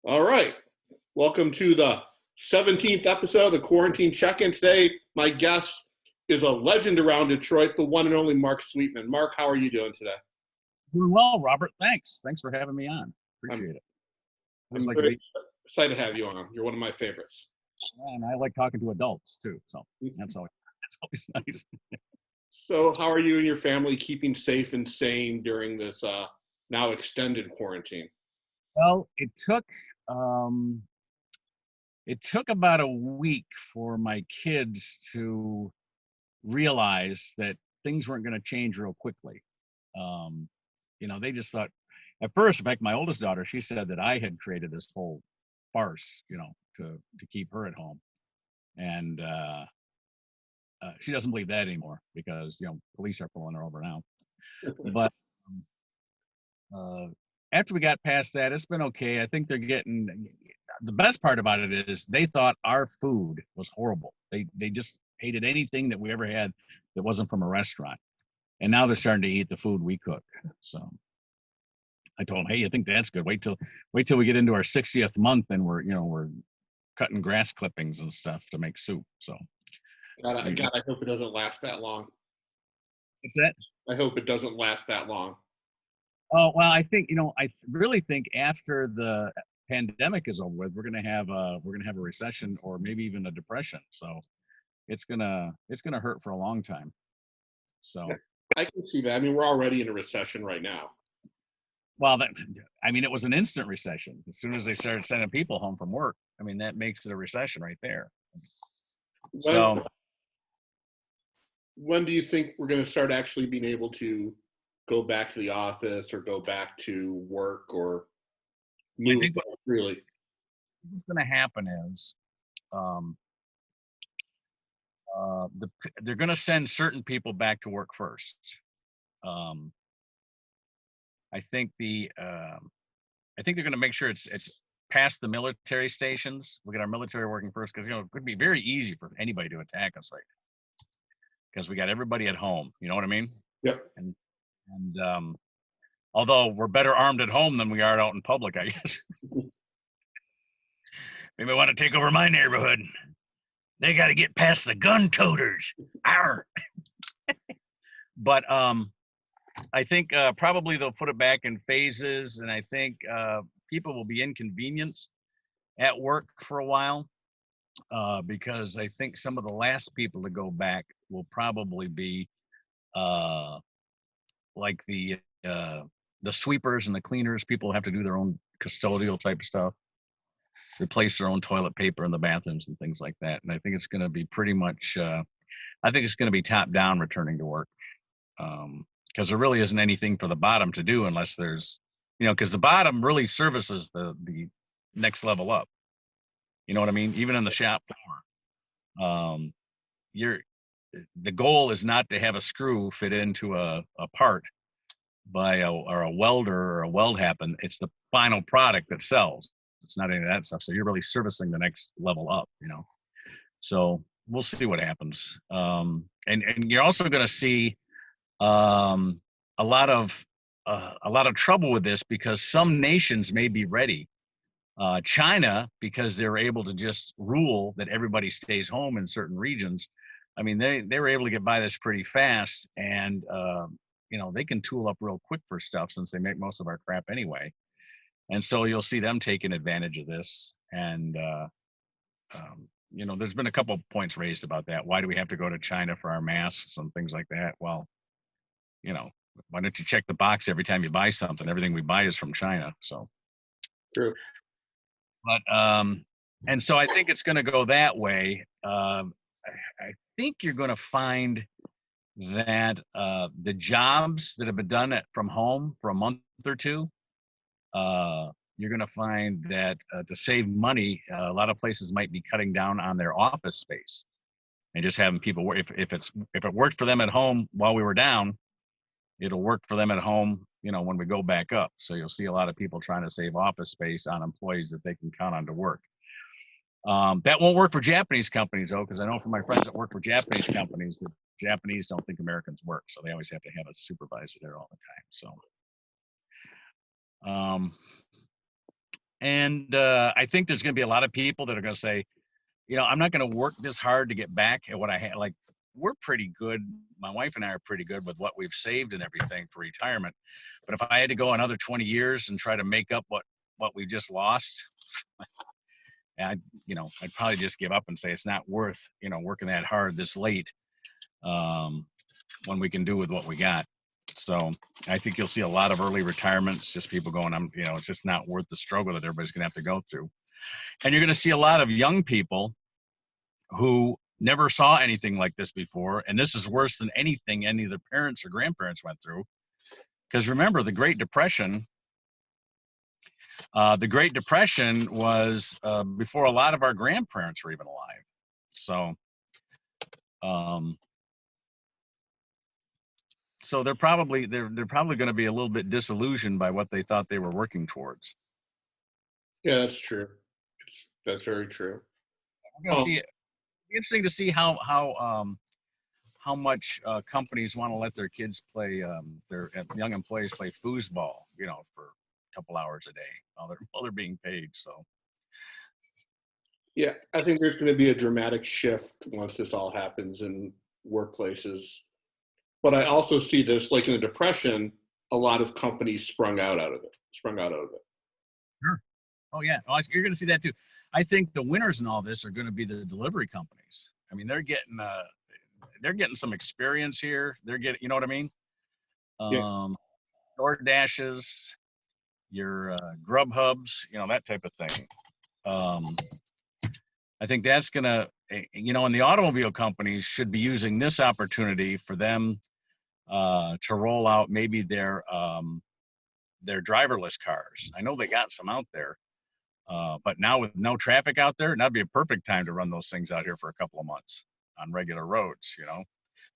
All right. Welcome to the 17th episode of the Quarantine Check-In. Today, my guest is a legend around Detroit, the one and only Mark Sweetman. Mark, how are you doing today? Doing well, Robert. Thanks for having me on. Appreciate it. I'm very excited to have you on. You're one of my favorites. And I like talking to adults too, so that's always nice. So how are you and your family keeping safe and sane during this now extended quarantine? Well, it took about a week for my kids to realize that things weren't going to change real quickly. They just thought at first, in fact, my oldest daughter, she said that I had created this whole farce, to keep her at home. And she doesn't believe that anymore because, police are pulling her over now. But after we got past that, it's been okay. I think they're getting, the best part about it is they thought our food was horrible. They just hated anything that we ever had that wasn't from a restaurant. And now they're starting to eat the food we cook. So I told them, hey, you think that's good? Wait till we get into our 60th month and we're cutting grass clippings and stuff to make soup. So God, I hope it doesn't last that long. What's that? I hope it doesn't last that long. Oh, well, I think, I really think after the pandemic is over with, we're gonna have a recession or maybe even a depression. So it's gonna hurt for a long time. So I can see that. I mean, we're already in a recession right now. Well, it was an instant recession. As soon as they started sending people home from work, that makes it a recession right there. When do you think we're going to start actually being able to go back to the office or go back to work or move freely? What's going to happen is they're going to send certain people back to work first. I think they're going to make sure it's past the military stations. We get our military working first because it could be very easy for anybody to attack us right now because we got everybody at home. You know what I mean? Yep. And although we're better armed at home than we are out in public, I guess. Maybe want to take over my neighborhood. They got to get past the gun toters. Arr! But I think probably they'll put it back in phases, and I think people will be inconvenienced at work for a while because I think some of the last people to go back will probably be like the sweepers and the cleaners. People have to do their own custodial type of stuff, replace their own toilet paper in the bathrooms and things like that. And I think it's going to be pretty much, I think it's going to be top down returning to work. Because there really isn't anything for the bottom to do unless there's, because the bottom really services the next level up. You know what I mean? Even in the shop floor, the goal is not to have a screw fit into a part or a welder or a weld happen. It's the final product that sells. It's not any of that stuff. So you're really servicing the next level up, So we'll see what happens. And you're also going to see a lot of trouble with this because some nations may be ready. China, because they were able to just rule that everybody stays home in certain regions. They were able to get by this pretty fast, and they can tool up real quick for stuff since they make most of our crap anyway. And so you'll see them taking advantage of this. And there's been a couple of points raised about that. Why do we have to go to China for our masks and things like that? Well, why don't you check the box every time you buy something? Everything we buy is from China. So true. But and so I think it's going to go that way. I think you're going to find that the jobs that have been done from home for a month or two, you're going to find that to save money, a lot of places might be cutting down on their office space and just having people work. If it worked for them at home while we were down, it'll work for them at home, when we go back up. So you'll see a lot of people trying to save office space on employees that they can count on to work. That won't work for Japanese companies, though, because I know from my friends that work for Japanese companies, the Japanese don't think Americans work, so they always have to have a supervisor there all the time. So And I think there's going to be a lot of people that are going to say, I'm not going to work this hard to get back at what I had. Like, we're pretty good. My wife and I are pretty good with what we've saved and everything for retirement. But if I had to go another 20 years and try to make up what we just lost, I'd probably just give up and say it's not worth, working that hard this late, when we can do with what we got. So I think you'll see a lot of early retirements, just people going, it's just not worth the struggle that everybody's going to have to go through. And you're going to see a lot of young people who never saw anything like this before. And this is worse than anything any of their parents or grandparents went through. Because remember, the Great Depression was before a lot of our grandparents were even alive. So, so they're probably going to be a little bit disillusioned by what they thought they were working towards. Yeah, that's true. That's very true. We're going to see it. It's interesting to see how much companies want to let their kids play, their young employees play foosball, for a couple hours a day while they're being paid. So. Yeah, I think there's going to be a dramatic shift once this all happens in workplaces. But I also see this, like in the Depression, a lot of companies sprung out of it. Sure. Oh yeah, you're going to see that too. I think the winners in all this are going to be the delivery companies. I mean, they're getting some experience here. They're getting, you know what I mean? Yeah. DoorDashes, your Grubhubs, that type of thing. I think that's going to, and the automobile companies should be using this opportunity for them to roll out maybe their driverless cars. I know they got some out there, but now with no traffic out there, that'd be a perfect time to run those things out here for a couple of months on regular roads.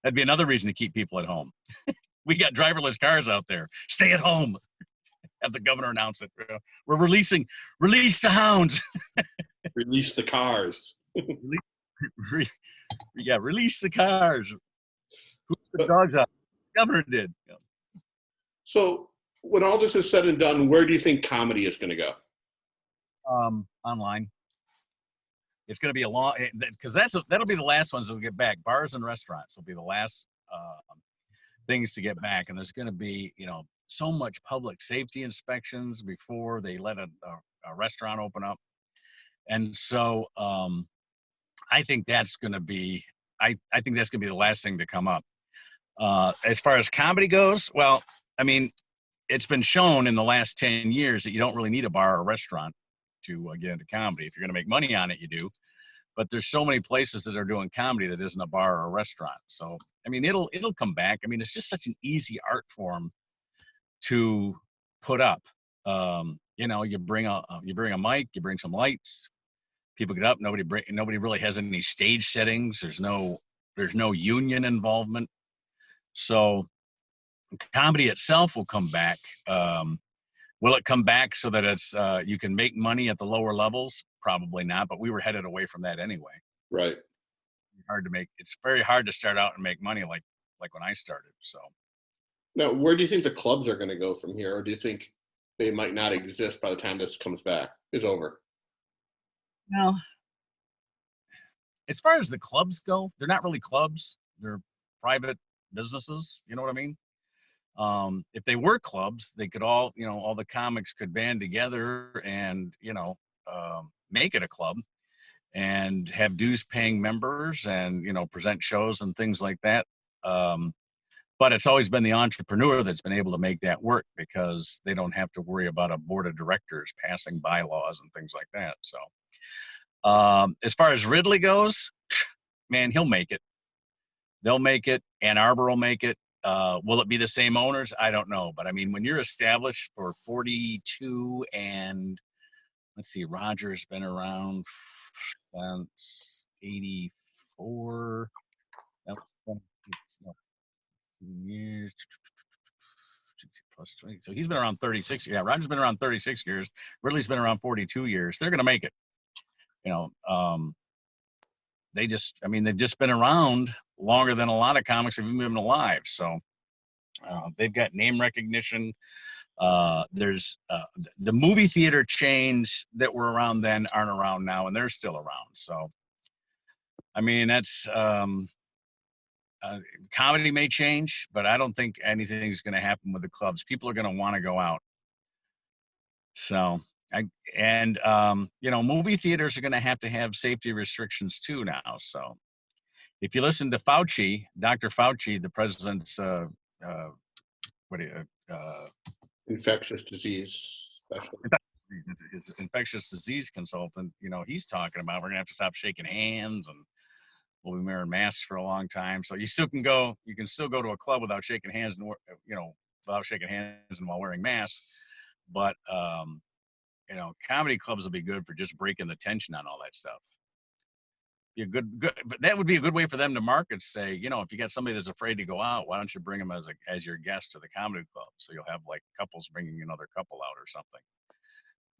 That'd be another reason to keep people at home. We got driverless cars out there. Stay at home. Have the governor announce it. We're release the hounds. Release the cars. Yeah, release the cars. Who put the dogs out? The governor did. So when all this is said and done, where do you think comedy is going to go? Online. It's going to be a long, because that'll be the last ones that'll get back. Bars and restaurants will be the last things to get back, and there's going to be so much public safety inspections before they let a restaurant open up, and so I think that's going to be the last thing to come up. As far as comedy goes, well, I mean, it's been shown in the last 10 years that you don't really need a bar or a restaurant to get into comedy. If you're going to make money on it, you do. But there's so many places that are doing comedy that isn't a bar or a restaurant. So, I mean, it'll come back. I mean, it's just such an easy art form to put up. You bring a mic, you bring some lights, people get up. Nobody really has any stage settings. There's no union involvement. So comedy itself will come back. Will it come back so that it's you can make money at the lower levels? Probably not, but we were headed away from that anyway. Right. It's very hard to start out and make money like when I started. So now, where do you think the clubs are going to go from here? Or do you think they might not exist by the time this comes back? Is over? Now, as far as the clubs go, they're not really clubs. They're private businesses. You know what I mean? If they were clubs, they could all the comics could band together and, make it a club and have dues paying members and, present shows and things like that. But it's always been the entrepreneur that's been able to make that work because they don't have to worry about a board of directors passing bylaws and things like that. So, as far as Ridley goes, man, he'll make it. They'll make it. Ann Arbor will make it. Will it be the same owners? I don't know. But I mean, when you're established for 42 and let's see, Roger's been around since 84. That was 17 years. Plus 20. So he's been around 36. Yeah, Roger's been around 36 years. Ridley's been around 42 years. They're going to make it. They've just been around longer than a lot of comics have even been alive. So they've got name recognition. There's the movie theater chains that were around then aren't around now, and they're still around. So, I mean, that's comedy may change, but I don't think anything's going to happen with the clubs. People are going to want to go out. So, movie theaters are going to have safety restrictions too now. So, if you listen to Fauci, Dr. Fauci, the president's infectious disease specialist. His infectious disease consultant, he's talking about we're gonna have to stop shaking hands and we'll be wearing masks for a long time. So you can still go to a club without shaking hands and while wearing masks. But comedy clubs will be good for just breaking the tension on all that stuff. Be a good, but that would be a good way for them to market. Say, if you got somebody that's afraid to go out, why don't you bring them as your guest to the comedy club? So you'll have like couples bringing another couple out or something.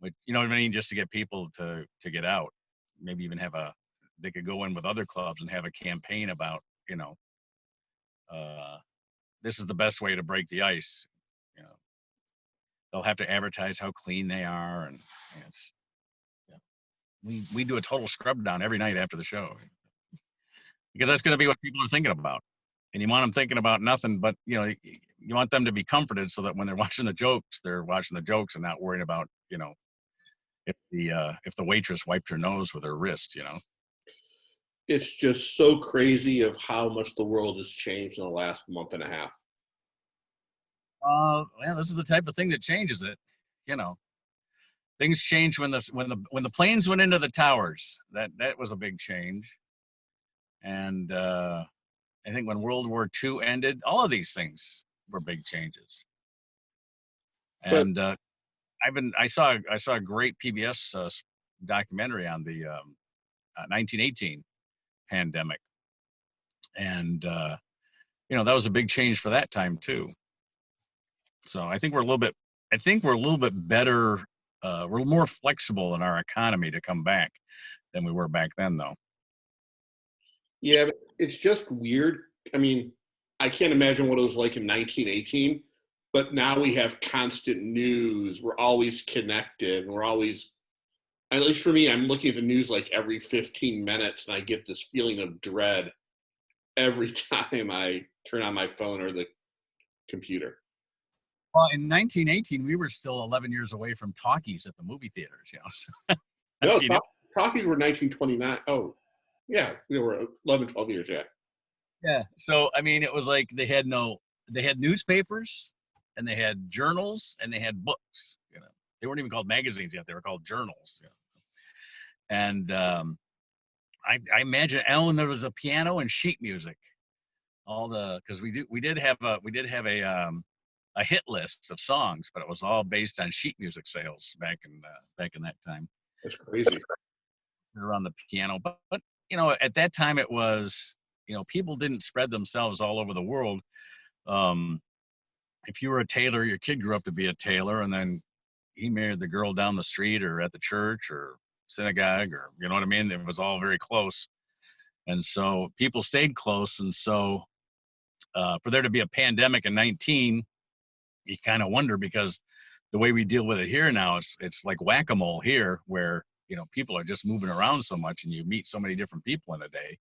But you know what I mean? Just to get people to get out. Maybe even they could go in with other clubs and have a campaign about, this is the best way to break the ice. They'll have to advertise how clean they are, and we do a total scrub down every night after the show, because that's going to be what people are thinking about, and you want them thinking about nothing but you want them to be comforted so that when they're watching the jokes and not worrying about if the waitress wiped her nose with her wrist. It's just so crazy of how much the world has changed in the last month and a half. Well, this is the type of thing that changes it. Things changed when the planes went into the towers. That was a big change. And I think when World War II ended, all of these things were big changes. And I saw a great PBS documentary on the 1918 pandemic, and that was a big change for that time too. So I think we're a little bit better. We're more flexible in our economy to come back than we were back then, though. Yeah, but it's just weird. I mean, I can't imagine what it was like in 1918, but now we have constant news. We're always connected. We're always, at least for me, I'm looking at the news like every 15 minutes, and I get this feeling of dread every time I turn on my phone or the computer. Well, in 1918, we were still 11 years away from talkies at the movie theaters. No, talkies were 1929. Oh, yeah, we were 11, 12 years, yeah. Yeah, so, I mean, it was like they had newspapers, and they had journals, and they had books, They weren't even called magazines yet. They were called journals, And I imagine, Ellen, there was a piano and sheet music. Because we did have a hit list of songs, but it was all based on sheet music sales back in that time. That's crazy. They're on the piano, but at that time it was, people didn't spread themselves all over the world. If you were a tailor, your kid grew up to be a tailor, and then he married the girl down the street or at the church or synagogue, or you know what I mean. It was all very close, and so people stayed close, and so for there to be a pandemic in 19, you kind of wonder, because the way we deal with it here now, it's like whack-a-mole here, where people are just moving around so much, and you meet so many different people in a day.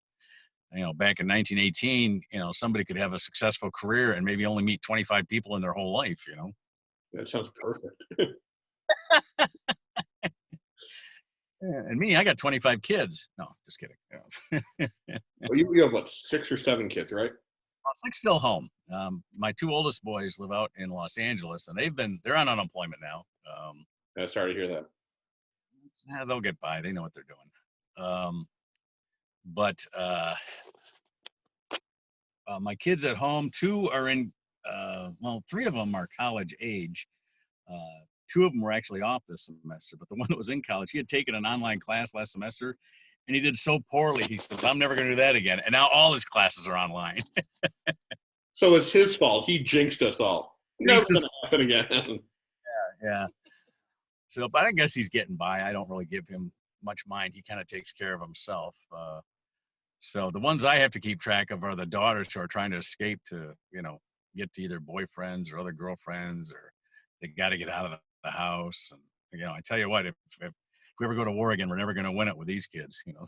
Back in 1918, somebody could have a successful career and maybe only meet 25 people in their whole life. That sounds perfect. And me, I got 25 kids. No, just kidding. Well, you have what, 6 or 7 kids, right? 6 still home. My 2 oldest boys live out in Los Angeles, and they're on unemployment now. Sorry to hear that. They'll get by. They know what they're doing. But my kids at home, 2 are in, 3 of them are college age. 2 of them were actually off this semester, but the one that was in college, he had taken an online class last semester, and he did so poorly. He said, I'm never going to do that again. And now all his classes are online. So it's his fault. He jinxed us all. Never going to happen again. Yeah. So, but I guess he's getting by. I don't really give him much mind. He kind of takes care of himself. So the ones I have to keep track of are the daughters who are trying to escape to, get to either boyfriends or other girlfriends, or they got to get out of the house. And, you know, I tell you what, if we ever go to war again, we're never going to win it with these kids, you know.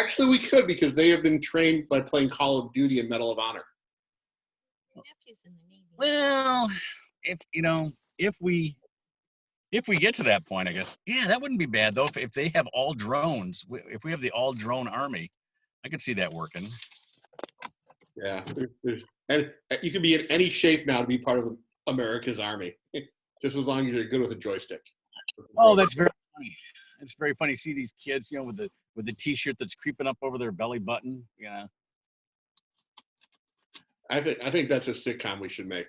Actually, we could, because they have been trained by playing Call of Duty and Medal of Honor. Your nephew's in the Navy. Well, if, you know, if we get to that point, I guess, yeah, that wouldn't be bad, though. If they have all drones, if we have the all drone army, I could see that working. Yeah, and you can be in any shape now to be part of America's army, just as long as you're good with a joystick. Oh, that's very funny. It's very funny to see these kids, you know, with the T-shirt that's creeping up over their belly button. Yeah. I think that's a sitcom we should make.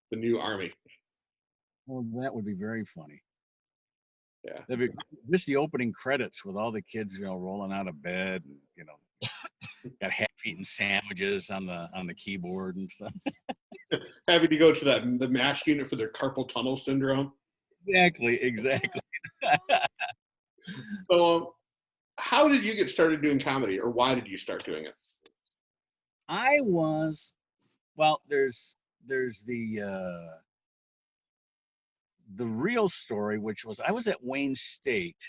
The new army. Well, that would be very funny. Yeah. Just the opening credits with all the kids, you know, rolling out of bed, and, you know, got half-eaten sandwiches on the keyboard and stuff. Having to go to the MASH unit for their carpal tunnel syndrome. Exactly. So, how did you get started doing comedy, or why did you start doing it? Well, there's the real story, which was I was at Wayne State.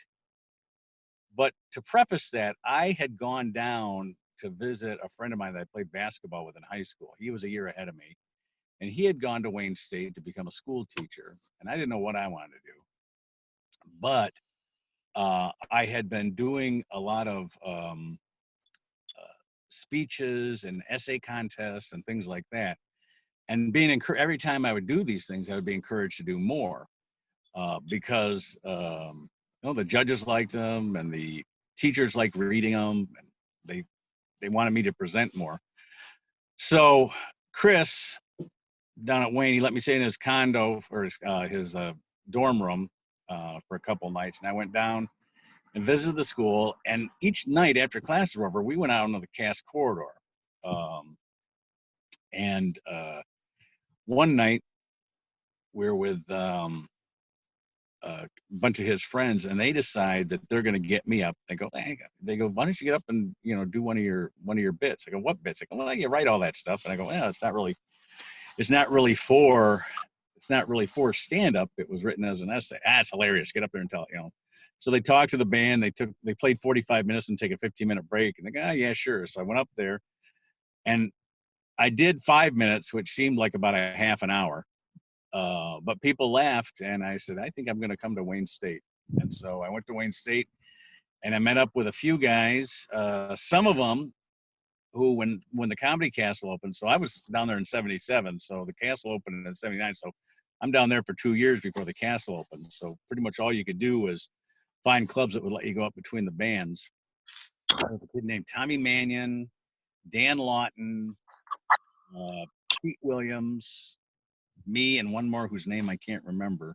But to preface that, I had gone down to visit a friend of mine that I played basketball with in high school. He was a year ahead of me, and he had gone to Wayne State to become a school teacher, and I didn't know what I wanted to do. But I had been doing a lot of speeches and essay contests and things like that, and being every time I would do these things, I would be encouraged to do more because you know, the judges liked them and the teachers liked reading them, and they wanted me to present more. So Chris down at Wayne, he let me stay in his condo or his dorm room for a couple nights, and I went down and visited the school. And each night after classes were over, we went out into the Cass corridor. And one night we were with a bunch of his friends, and they decide that they're going to get me up. They go, why don't you get up and, you know, do one of your bits? I go, what bits? I go, well, you write all that stuff. And I go, yeah, it's not really for stand up. It was written as an essay. It's hilarious. Get up there and tell it, you know. So they talked to the band. They played 45 minutes and take a 15-minute break. And they go, yeah, sure. So I went up there and I did 5 minutes, which seemed like about a half an hour. But people laughed, and I said, I think I'm going to come to Wayne State. And so I went to Wayne State, and I met up with a few guys, some of them who, when the Comedy Castle opened, so I was down there in 77, so the Castle opened in 79, so I'm down there for 2 years before the Castle opened. So pretty much all you could do was find clubs that would let you go up between the bands. There was a kid named Tommy Mannion, Dan Lawton, Pete Williams, me, and one more whose name I can't remember.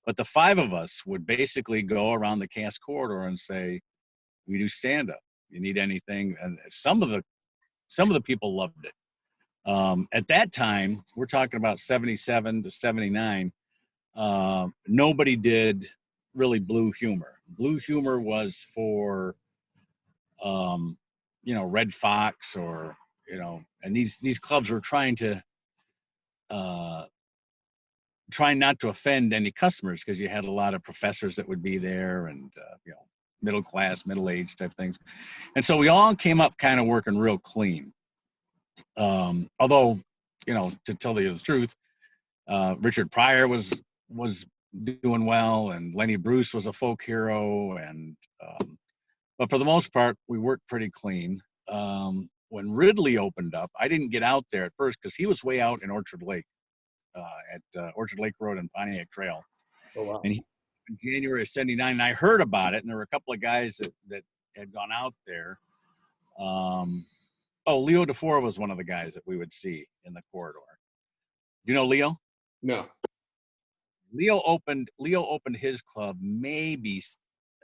But the five of us would basically go around the Cass corridor and say, we do stand up. You need anything? And some of the people loved it. At that time, we're talking about 77 to 79, nobody did really blue humor. Blue humor was for, you know, Red Fox, or, you know, and these clubs were trying not to offend any customers, because you had a lot of professors that would be there, and you know, middle class, middle age type things. And so we all came up kind of working real clean. Although, you know, to tell you the truth, Richard Pryor was doing well, and Lenny Bruce was a folk hero, and but for the most part, we worked pretty clean. When Ridley opened up, I didn't get out there at first because he was way out in Orchard Lake, at Orchard Lake Road and Pontiac Trail. Oh, wow. And in January of 79, and I heard about it, and there were a couple of guys that had gone out there. Leo DeFore was one of the guys that we would see in the corridor. Do you know Leo? No. Leo opened his club maybe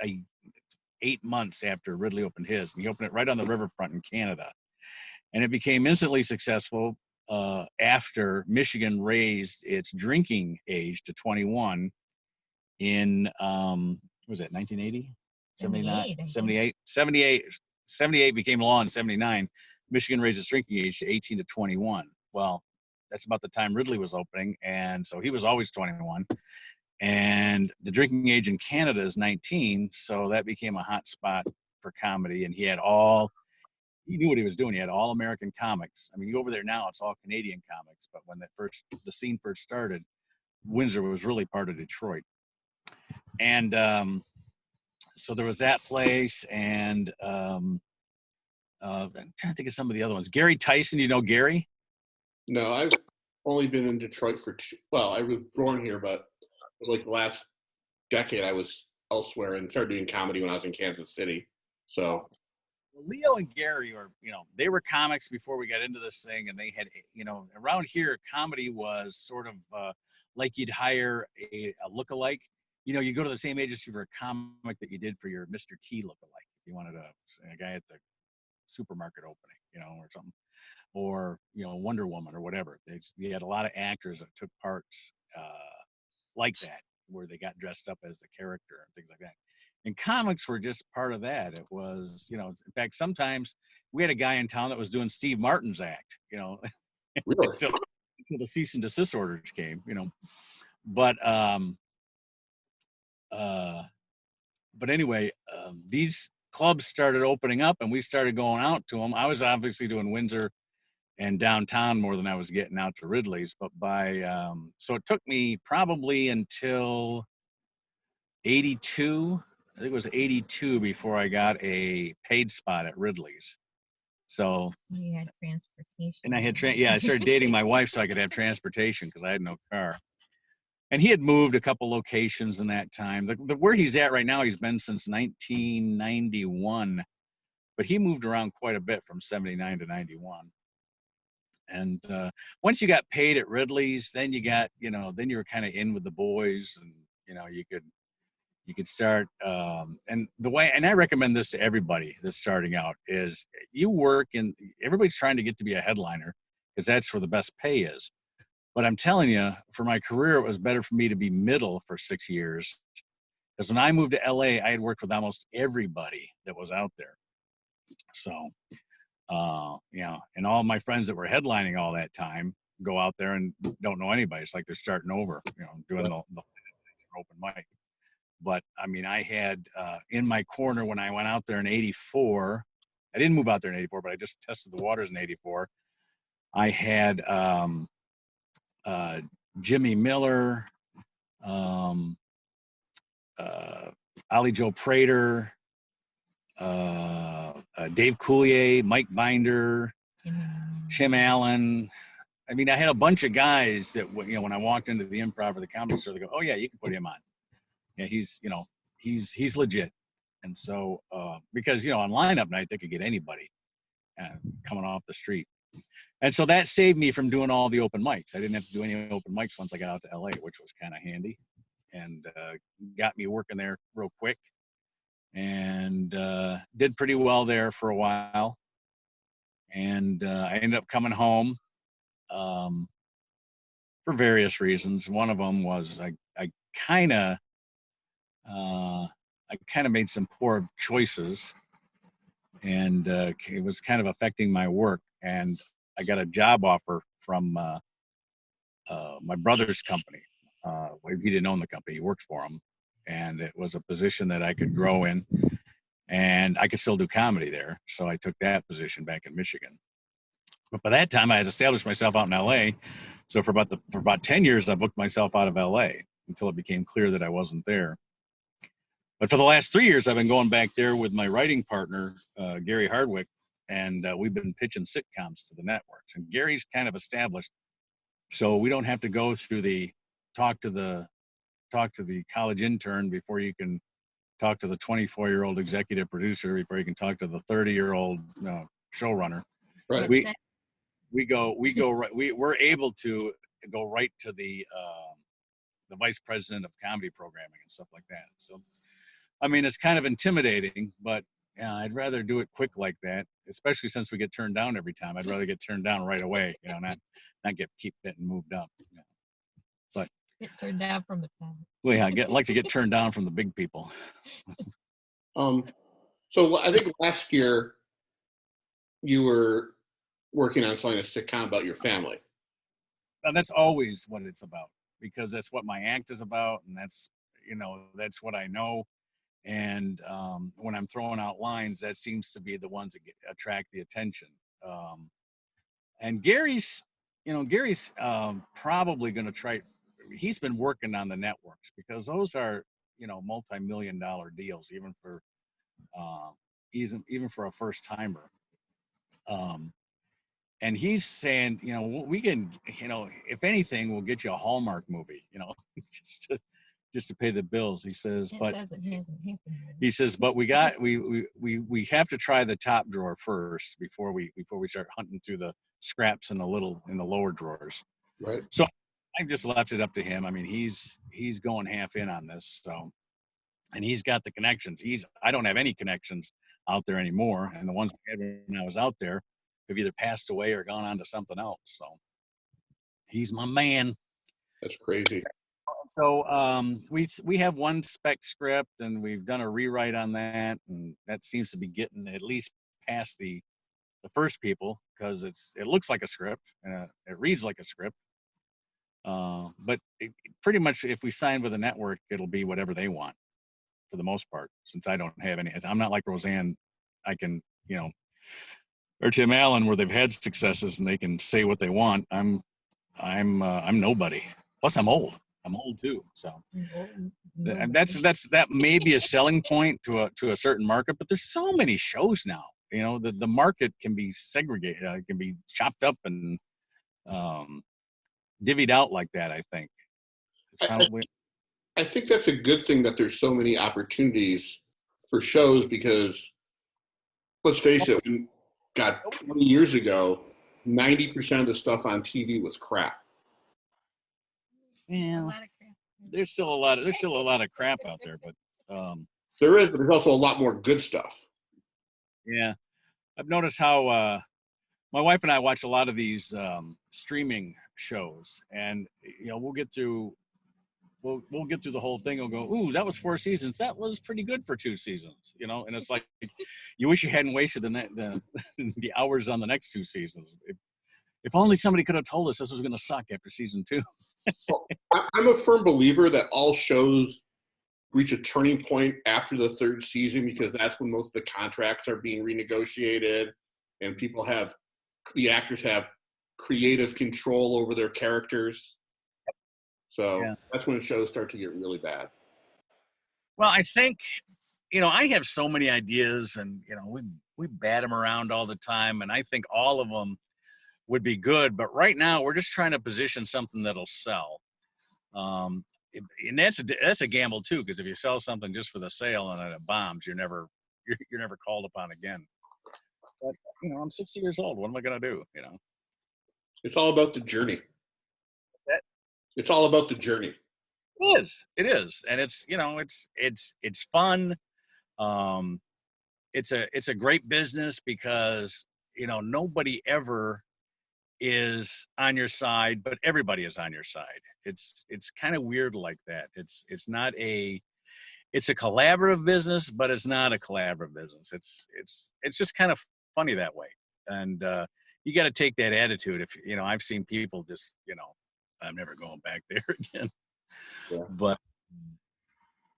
8 months after Ridley opened his, and he opened it right on the riverfront in Canada. And it became instantly successful after Michigan raised its drinking age to 21 in, what was it, 1980? 79? 78 became law in 79. Michigan raised its drinking age to 18 to 21. Well, that's about the time Ridley was opening, and so he was always 21. And the drinking age in Canada is 19, so that became a hot spot for comedy. And he knew what he was doing. He had all American comics. I mean, you go over there now, it's all Canadian comics. But when the scene first started, Windsor was really part of Detroit. And so there was that place, and I'm trying to think of some of the other ones. Gary Tyson, you know Gary? No, I've only been in Detroit for well, I was born here, but like the last decade I was elsewhere and started doing comedy when I was in Kansas City. So Well, Leo and Gary they were comics before we got into this thing, and they had, around here, comedy was sort of like you'd hire a lookalike. You go to the same agency for a comic that you did for your Mr. T lookalike. If you wanted a guy at the supermarket opening, or something, or Wonder Woman or whatever. They had a lot of actors that took parts like that, where they got dressed up as the character and things like that. And comics were just part of that. It was, in fact, sometimes we had a guy in town that was doing Steve Martin's act, really, until the cease and desist orders came, But anyway, these clubs started opening up, and we started going out to them. I was obviously doing Windsor and downtown more than I was getting out to Ridley's. But so it took me probably until 82. I think it was 82 before I got a paid spot at Ridley's. So You had transportation. and I had I started dating my wife so I could have transportation because I had no car. And he had moved a couple locations in that time. Where he's at right now, he's been since 1991, but he moved around quite a bit from 79 to 91. And once you got paid at Ridley's, then you got, then you were kind of in with the boys, and you could start. And I recommend this to everybody that's starting out, is you work in. Everybody's trying to get to be a headliner because that's where the best pay is. But I'm telling you, for my career, it was better for me to be middle for 6 years, because when I moved to LA, I had worked with almost everybody that was out there. So, and all my friends that were headlining all that time go out there and don't know anybody. It's like they're starting over, doing the open mic. But I mean, I had in my corner when I went out there in '84. I didn't move out there in '84, but I just tested the waters in '84. I had Jimmy Miller, Ollie Joe Prater, Dave Coulier, Mike Binder, Tim Allen. I mean, I had a bunch of guys that, when I walked into the Improv or the Comedy Store, they go, "Oh yeah, you can put him on. Yeah, he's legit." And so, because on lineup night they could get anybody coming off the street. And so that saved me from doing all the open mics. I didn't have to do any open mics once I got out to LA, which was kind of handy, and got me working there real quick, and did pretty well there for a while. And I ended up coming home for various reasons. One of them was I kind of made some poor choices, and it was kind of affecting my work. And I got a job offer from my brother's company. He didn't own the company; he worked for him, and it was a position that I could grow in, and I could still do comedy there. So I took that position back in Michigan. But by that time, I had established myself out in LA. So for about 10 years, I booked myself out of LA until it became clear that I wasn't there. But for the last 3 years, I've been going back there with my writing partner, Gary Hardwick, and we've been pitching sitcoms to the networks. And Gary's kind of established, so we don't have to go through the talk to the college intern before you can talk to the 24-year-old executive producer, before you can talk to the 30-year-old showrunner. right. We're able to go right to the vice president of comedy programming and stuff like that. So, I mean, it's kind of intimidating, but yeah, I'd rather do it quick like that, especially since we get turned down every time. I'd rather get turned down right away, not keep getting moved up. But Get turned down from the top. well, yeah, like to get turned down from the big people. So I think last year you were working on selling a sitcom about your family. And that's always what it's about, because that's what my act is about, and that's that's what I know. And when I'm throwing out lines, that seems to be the ones that attract the attention. Um, and Gary's probably going to try. He's been working on the networks, because those are multi-million-dollar deals, uh, even for a first timer. Um, and he's saying, we can, if anything, we'll get you a Hallmark movie, just to pay the bills. He says, It but doesn't hasn't happened yet. he says, but we have to try the top drawer first before we start hunting through the scraps in the lower drawers. Right. So I just left it up to him. I mean, he's going half in on this, so, and he's got the connections. I don't have any connections out there anymore, and the ones I had when I was out there have either passed away or gone on to something else. So he's my man. That's crazy. So we have one spec script, and we've done a rewrite on that, and that seems to be getting at least past the first people, because it looks like a script, it reads like a script, but pretty much if we sign with a network, it'll be whatever they want for the most part, since I don't have any. I'm not like Roseanne. I can, or Tim Allen, where they've had successes and they can say what they want. I'm nobody. Plus, I'm old. I'm old too. So and that may be a selling point to a certain market, but there's so many shows now. The market can be segregated. It can be chopped up and divvied out like that. I think it's probably. I think that's a good thing that there's so many opportunities for shows, because let's face it, God, 20 years ago, 90% of the stuff on TV was crap. Yeah, there's still a lot of crap out there, but there is, but there's also a lot more good stuff. Yeah, I've noticed how my wife and I watch a lot of these streaming shows, and we'll get through the whole thing and we'll go, ooh, that was 4 seasons. That was pretty good for 2 seasons, and it's like, you wish you hadn't wasted the hours on the next 2 seasons. If only somebody could have told us this was going to suck after season 2. Well, I'm a firm believer that all shows reach a turning point after the 3rd season, because that's when most of the contracts are being renegotiated and the actors have creative control over their characters. So yeah, that's when shows start to get really bad. Well, I think, I have so many ideas, and, we bat them around all the time, and I think all of them would be good. But right now, we're just trying to position something that'll sell. And that's a gamble too, because if you sell something just for the sale and it bombs, you're never called upon again. But I'm 60 years old. What am I gonna do? It's all about the journey. It's all about the journey. It is, and it's it's fun. It's a great business, because nobody ever is on your side, but everybody is on your side. It's kind of weird like that. It's a collaborative business, but it's not a collaborative business. It's just kind of funny that way. And you got to take that attitude. If I've seen people just I'm never going back there again. Yeah. But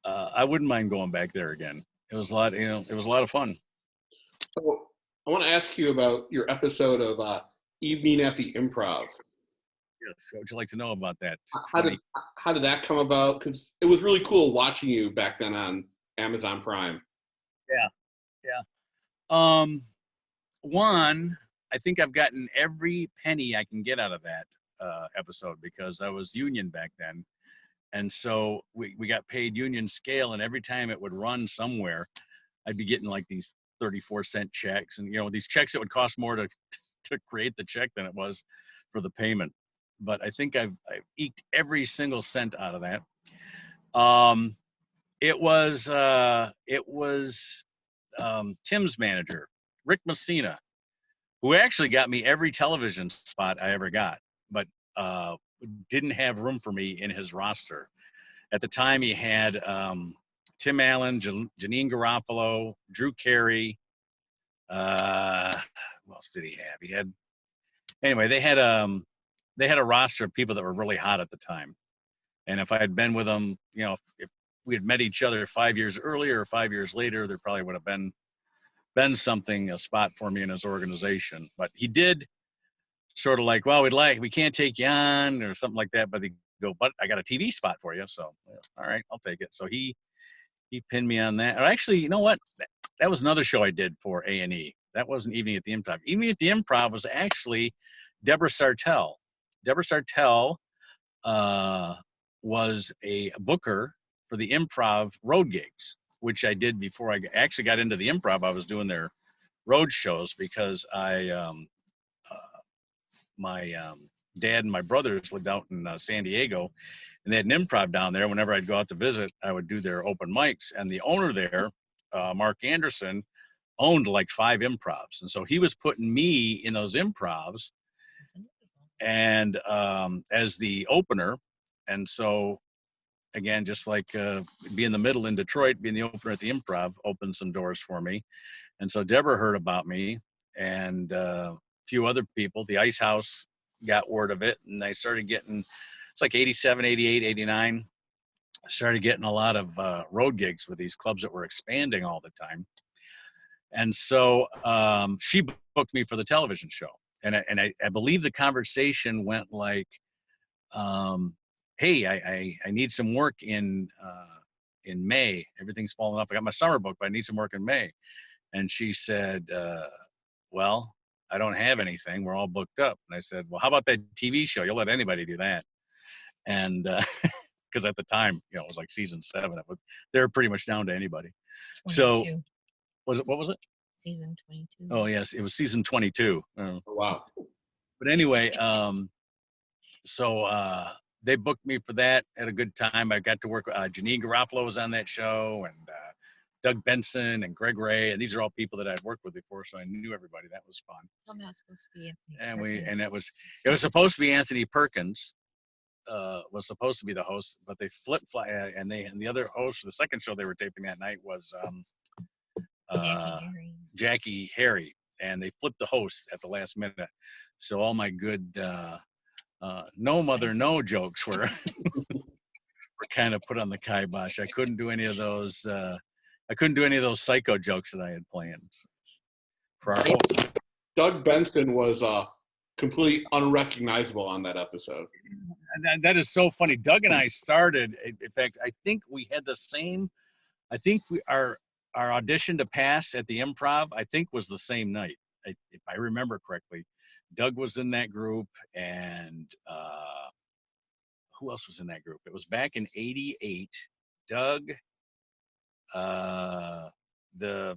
I wouldn't mind going back there again. It was a lot. It was a lot of fun. So I want to ask you about your episode of Evening at the Improv. Yes. What would you like to know about that? How did that come about? Because it was really cool watching you back then on Amazon Prime. Yeah. One, I think I've gotten every penny I can get out of that episode, because I was union back then, and so we got paid union scale, and every time it would run somewhere, I'd be getting like these 34-cent checks, and these checks that would cost more to create the check than it was for the payment. But I think I've eked every single cent out of that. It was Tim's manager, Rick Messina, who actually got me every television spot I ever got, but didn't have room for me in his roster. At the time, he had Tim Allen, Janine Garofalo, Drew Carey. Who else did he have? They had they had a roster of people that were really hot at the time. And if I had been with them, you know, if we had met each other 5 years earlier or 5 years later, there probably would have been something, a spot for me in his organization. But he did sort of like, well, we can't take you on or something like that. But they go, but I got a TV spot for you. So, all right, I'll take it. So he pinned me on that. Or actually, you know what? That was another show I did for A&E. That wasn't Evening at the Improv. Evening at the Improv was actually Deborah Sartell. Deborah Sartell was a booker for the Improv road gigs, which I did before I actually got into the Improv. I was doing their road shows because my dad and my brothers lived out in San Diego, and they had an Improv down there. Whenever I'd go out to visit, I would do their open mics, and the owner there, Mark Anderson, owned like 5 Improvs, and so he was putting me in those Improvs and as the opener. And so again, just like being the middle in Detroit, being the opener at the Improv opened some doors for me. And so Deborah heard about me, and a few other people. The Ice House got word of it, and I started getting, it's like 87, 88, 89. I started getting a lot of road gigs with these clubs that were expanding all the time. And so she booked me for the television show. And I believe the conversation went like, hey, I need some work in May. Everything's falling off. I got my summer book, but I need some work in May. And she said, well, I don't have anything. We're all booked up. And I said, well, how about that TV show? You'll let anybody do that. And because at the time, you know, it was like season 7. They were pretty much down to anybody. 22. So what was it? Season 22. Oh, yes. It was season 22. Oh, wow. But anyway, so they booked me for that. Had a good time. I got to work. Janine Garofalo was on that show, and Doug Benson and Greg Ray, and these are all people that I'd worked with before, so I knew everybody. That was fun. I'm not supposed to be Anthony And Perkins. it was supposed to be Anthony Perkins was supposed to be the host, but they and the other host for the second show they were taping that night was Jackie Harry, and they flipped the host at the last minute. So all my good no mother no jokes were were kind of put on the kibosh. I couldn't do any of those psycho jokes that I had planned for our host. Doug Benson was completely unrecognizable on that episode. And that is so funny. Doug and I started. In fact, I think we had the same. I think our audition to pass at the Improv, I think, was the same night, if I remember correctly. Doug was in that group, and who else was in that group? It was back in '88. Doug, the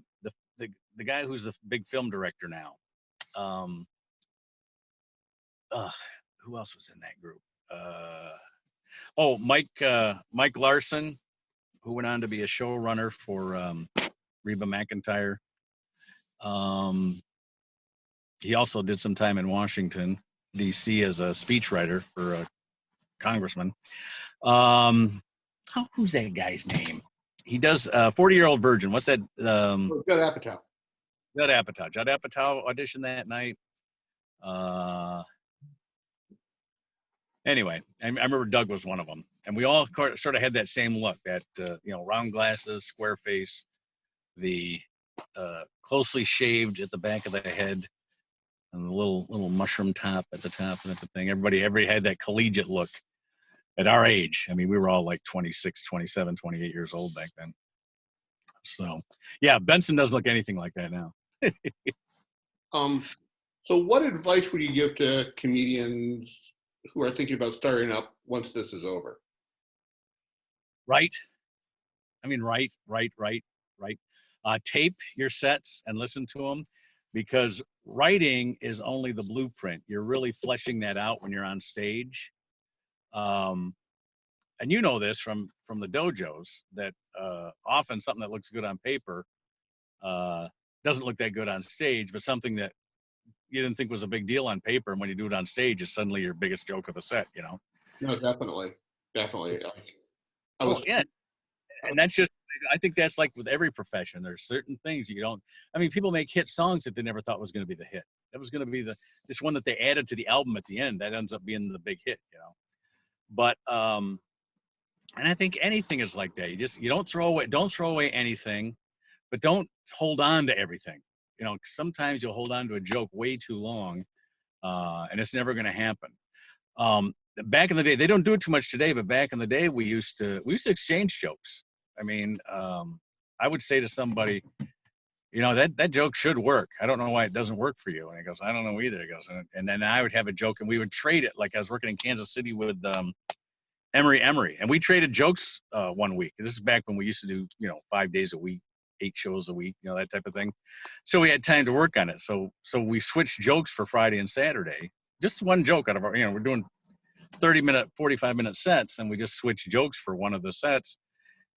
guy who's the big film director now. Who else was in that group? Mike Larson, who went on to be a showrunner for Reba McEntire. He also did some time in Washington, D.C. as a speechwriter for a congressman. Who's that guy's name? He does 40-Year-Old Virgin. What's that? Judd Apatow. Judd Apatow auditioned that night. Anyway, I remember Doug was one of them, and we all sort of had that same look, that round glasses, square face, the closely shaved at the back of the head, and the little mushroom top at the top and everything. Everybody had that collegiate look at our age. I mean, we were all like 26, 27, 28 years old back then. So, yeah, Benson doesn't look anything like that now. So what advice would you give to comedians who are thinking about starting up once this is over? Right. Tape your sets and listen to them, because writing is only the blueprint. You're really fleshing that out when you're on stage. And you know this from the dojos, that often something that looks good on paper doesn't look that good on stage, but something that you didn't think was a big deal on paper, and when you do it on stage, it's suddenly your biggest joke of the set, you know? No, definitely. Yeah. And that's just, I think that's like with every profession. There's certain things you don't, I mean, people make hit songs that they never thought was going to be the hit. That was going to be this one that they added to the album at the end. That ends up being the big hit, you know. But and I think anything is like that. You don't throw away anything, but don't hold on to everything. You know, sometimes you'll hold on to a joke way too long, and it's never going to happen. Back in the day, they don't do it too much today, but back in the day, we used to exchange jokes. I mean, I would say to somebody, you know, that joke should work. I don't know why it doesn't work for you. And he goes, I don't know either. He goes, and then I would have a joke, and we would trade it. Like I was working in Kansas City with Emery, and we traded jokes one week. This is back when we used to do, you know, 5 days a week, 8 shows a week, you know, that type of thing. So we had time to work on it. So we switched jokes for Friday and Saturday. Just one joke out of our, you know, we're doing 30-minute, 45-minute sets, and we just switched jokes for one of the sets.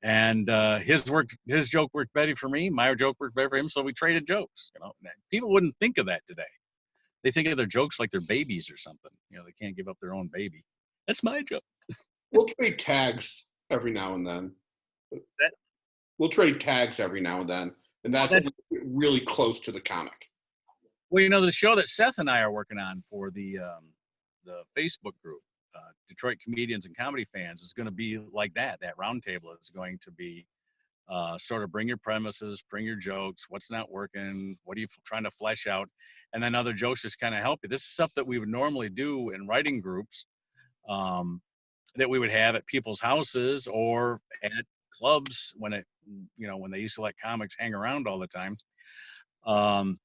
And his joke worked better for me. My joke worked better for him. So we traded jokes. You know, people wouldn't think of that today. They think of their jokes like they're babies or something. You know, they can't give up their own baby. That's my joke. We'll trade tags every now and then. We'll trade tags every now and then, and that's really close to the comic. Well, you know, the show that Seth and I are working on for the Facebook group, Detroit Comedians and Comedy Fans, is going to be like that. That roundtable is going to be sort of bring your premises, bring your jokes, what's not working, what are you trying to flesh out, and then other jokes just kind of help you. This is stuff that we would normally do in writing groups that we would have at people's houses or at clubs when they used to let comics hang around all the time. And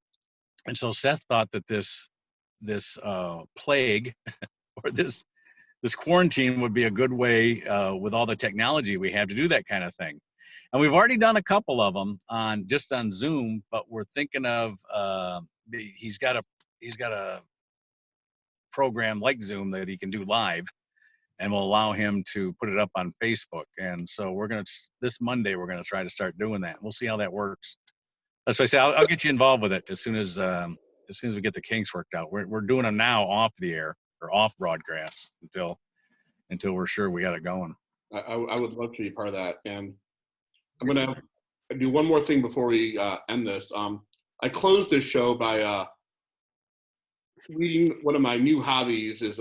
so Seth thought that this plague or this quarantine would be a good way with all the technology we have to do that kind of thing. And we've already done a couple of them on Zoom, but we're thinking of he's got a program like Zoom that he can do live, and will allow him to put it up on Facebook. And so this Monday we're gonna try to start doing that. We'll see how that works. That's why I say I'll get you involved with it as soon as we get the kinks worked out. We're doing them now off the air or off broadcast until we're sure we got it going. I would love to be part of that. And I'm gonna do one more thing before we end this. I closed this show by reading one of my new hobbies is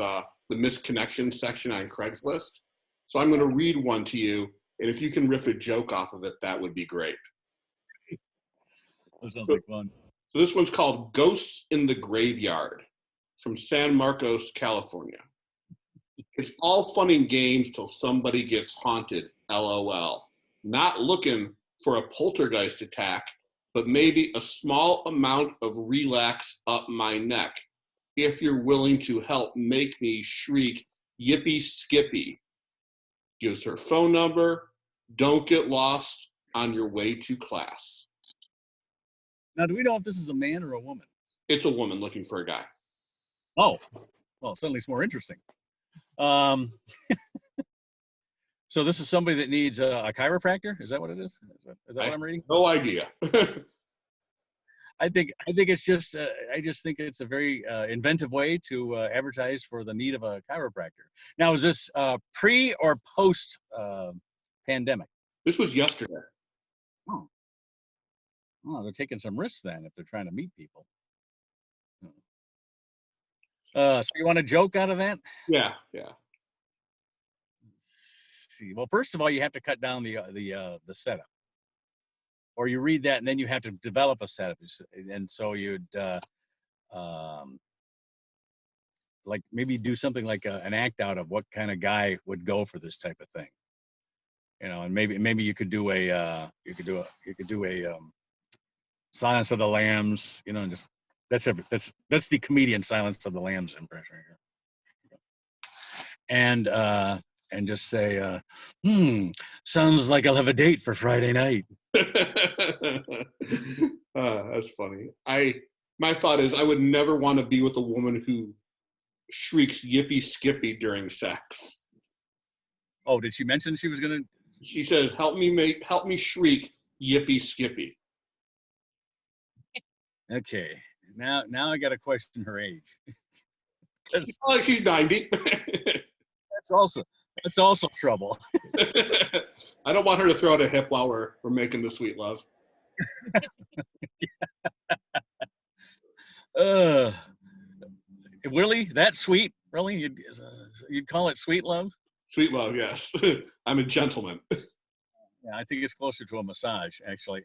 the misconnection section on Craigslist. So I'm going to read one to you, and if you can riff a joke off of it, that would be great. That sounds like fun. So this one's called Ghosts in the Graveyard from San Marcos, California. It's all fun and games till somebody gets haunted, LOL. Not looking for a poltergeist attack, but maybe a small amount of relax up my neck. If you're willing to help make me shriek, yippee skippy. Gives her phone number. Don't get lost on your way to class. Now, do we know if this is a man or a woman? It's a woman looking for a guy. Oh, well, suddenly it's more interesting. So this is somebody that needs a chiropractor? Is that what it is? Is that what I'm reading? No idea. I think it's just I just think it's a very inventive way to advertise for the need of a chiropractor. Now, is this pre or post pandemic? This was yesterday. Oh, they're taking some risks then if they're trying to meet people. So you want a joke out of that? Yeah. Let's see. Well, first of all, you have to cut down the setup. Or you read that and then you have to develop a setup. And so you'd like maybe do something like an act out of what kind of guy would go for this type of thing. You know, and maybe you could do a Silence of the Lambs, you know, and just that's the comedian Silence of the Lambs impression here. And just say, sounds like I'll have a date for Friday night. That's funny. My thought is I would never want to be with a woman who shrieks yippee skippy during sex. Oh, did she mention she was gonna? She said, help me shriek yippee skippy. Okay. Now I gotta question her age. Like he's 90. That's also trouble. I don't want her to throw out a hip while we're making the sweet love. Uh, Willie, that sweet? Really? You'd call it sweet love? Sweet love, yes. I'm a gentleman. Yeah, I think it's closer to a massage, actually.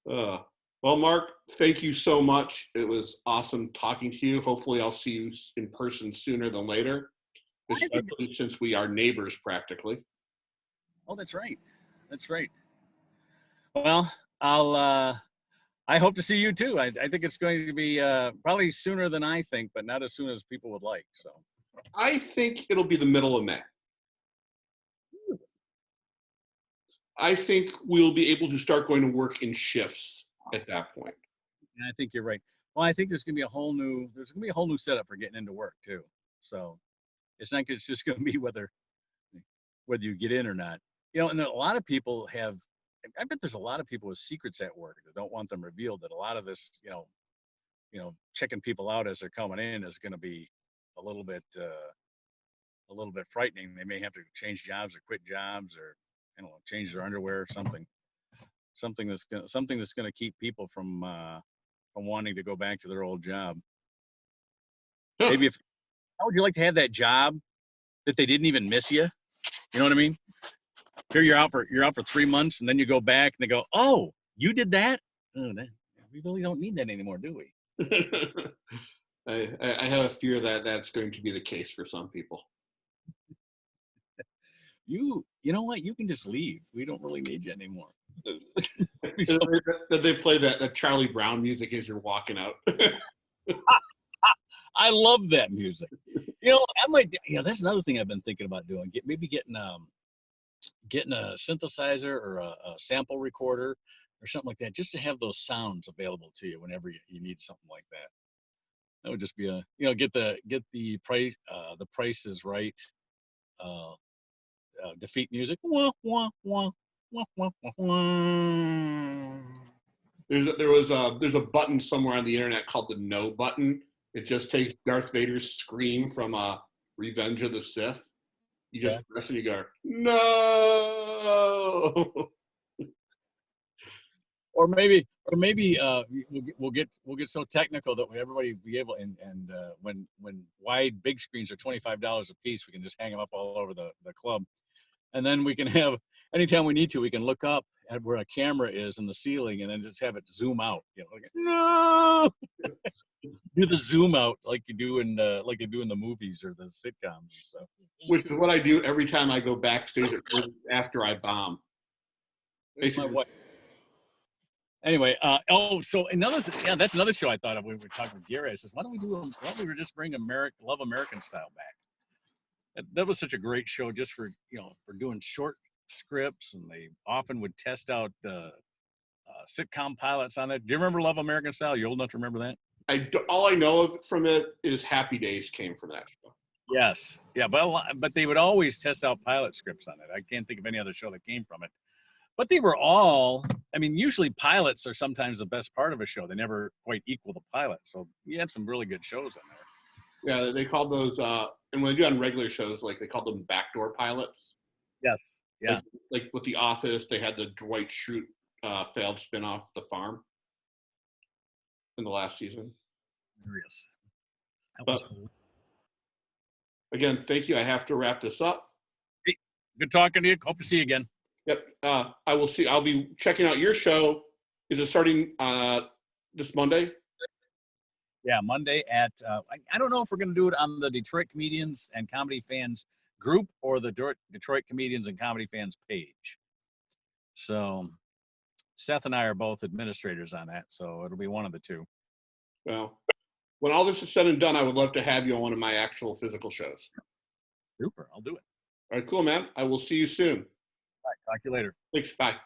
Well, Mark, thank you so much. It was awesome talking to you. Hopefully I'll see you in person sooner than later, especially since we are neighbors practically. Oh, that's right. That's right. Well, I hope to see you too. I think it's going to be probably sooner than I think, but not as soon as people would like. So I think it'll be the middle of May. I think we'll be able to start going to work in shifts at that point. I think you're right. Well, I think there's going to be a whole new setup for getting into work too. So it's not it's just going to be whether you get in or not. And a lot of people have. I bet there's a lot of people with secrets at work that don't want them revealed. That a lot of this, checking people out as they're coming in is going to be a little bit frightening. They may have to change jobs or quit jobs or change their underwear or something. Something that's going to keep people from wanting to go back to their old job. Huh. Maybe how would you like to have that job that they didn't even miss you? You know what I mean? Here you're out for 3 months, and then you go back, and they go, "Oh, you did that? Oh, we really don't need that anymore, do we?" I have a fear that that's going to be the case for some people. You know what? You can just leave. We don't really need you anymore. Did they play that Charlie Brown music as you're walking out? I love that music. I might. That's another thing I've been thinking about doing. Getting a synthesizer or a sample recorder or something like that, just to have those sounds available to you whenever you need something like that. That would just be get the price. The price is right. Defeat music. Wah, wah, wah, wah, wah, wah, wah. There's a button somewhere on the internet called the no button. It just takes Darth Vader's scream from Revenge of the Sith. You just press and you go, no. Or maybe we'll get so technical that everybody be able and when wide big screens are $25 a piece, we can just hang them up all over the club, and then we can have anytime we need to, we can look up at where a camera is in the ceiling and then just have it zoom out. No. Do the zoom out like you do in the movies or the sitcoms and stuff. Which is what I do every time I go backstage after I bomb. Basically. Anyway, so that's another show I thought of when we were talking with Gary. I says, why don't we just bring Love American Style back? That was such a great show just for doing short scripts, and they often would test out sitcom pilots on that. Do you remember Love American Style? You old enough to remember that? All I know of from it is Happy Days came from that show. Yes, yeah, but they would always test out pilot scripts on it. I can't think of any other show that came from it. But they were all, usually pilots are sometimes the best part of a show. They never quite equal the pilot. So you had some really good shows on there. Yeah, they called those, and when they do on regular shows, like they called them backdoor pilots. Yes, yeah. Like with The Office, they had the Dwight Schrute failed spinoff, The Farm, in the last season. Yes. But again, thank you. I have to wrap this up. Hey, good talking to you. Hope to see you again. Yep. I will see. I'll be checking out your show. Is it starting this Monday? Yeah, Monday at, I don't know if we're going to do it on the Detroit Comedians and Comedy Fans group or the Detroit Comedians and Comedy Fans page. So Seth and I are both administrators on that, so it'll be one of the two. Well, when all this is said and done, I would love to have you on one of my actual physical shows. Super, I'll do it. All right, cool, man. I will see you soon. All right, talk to you later. Thanks, bye.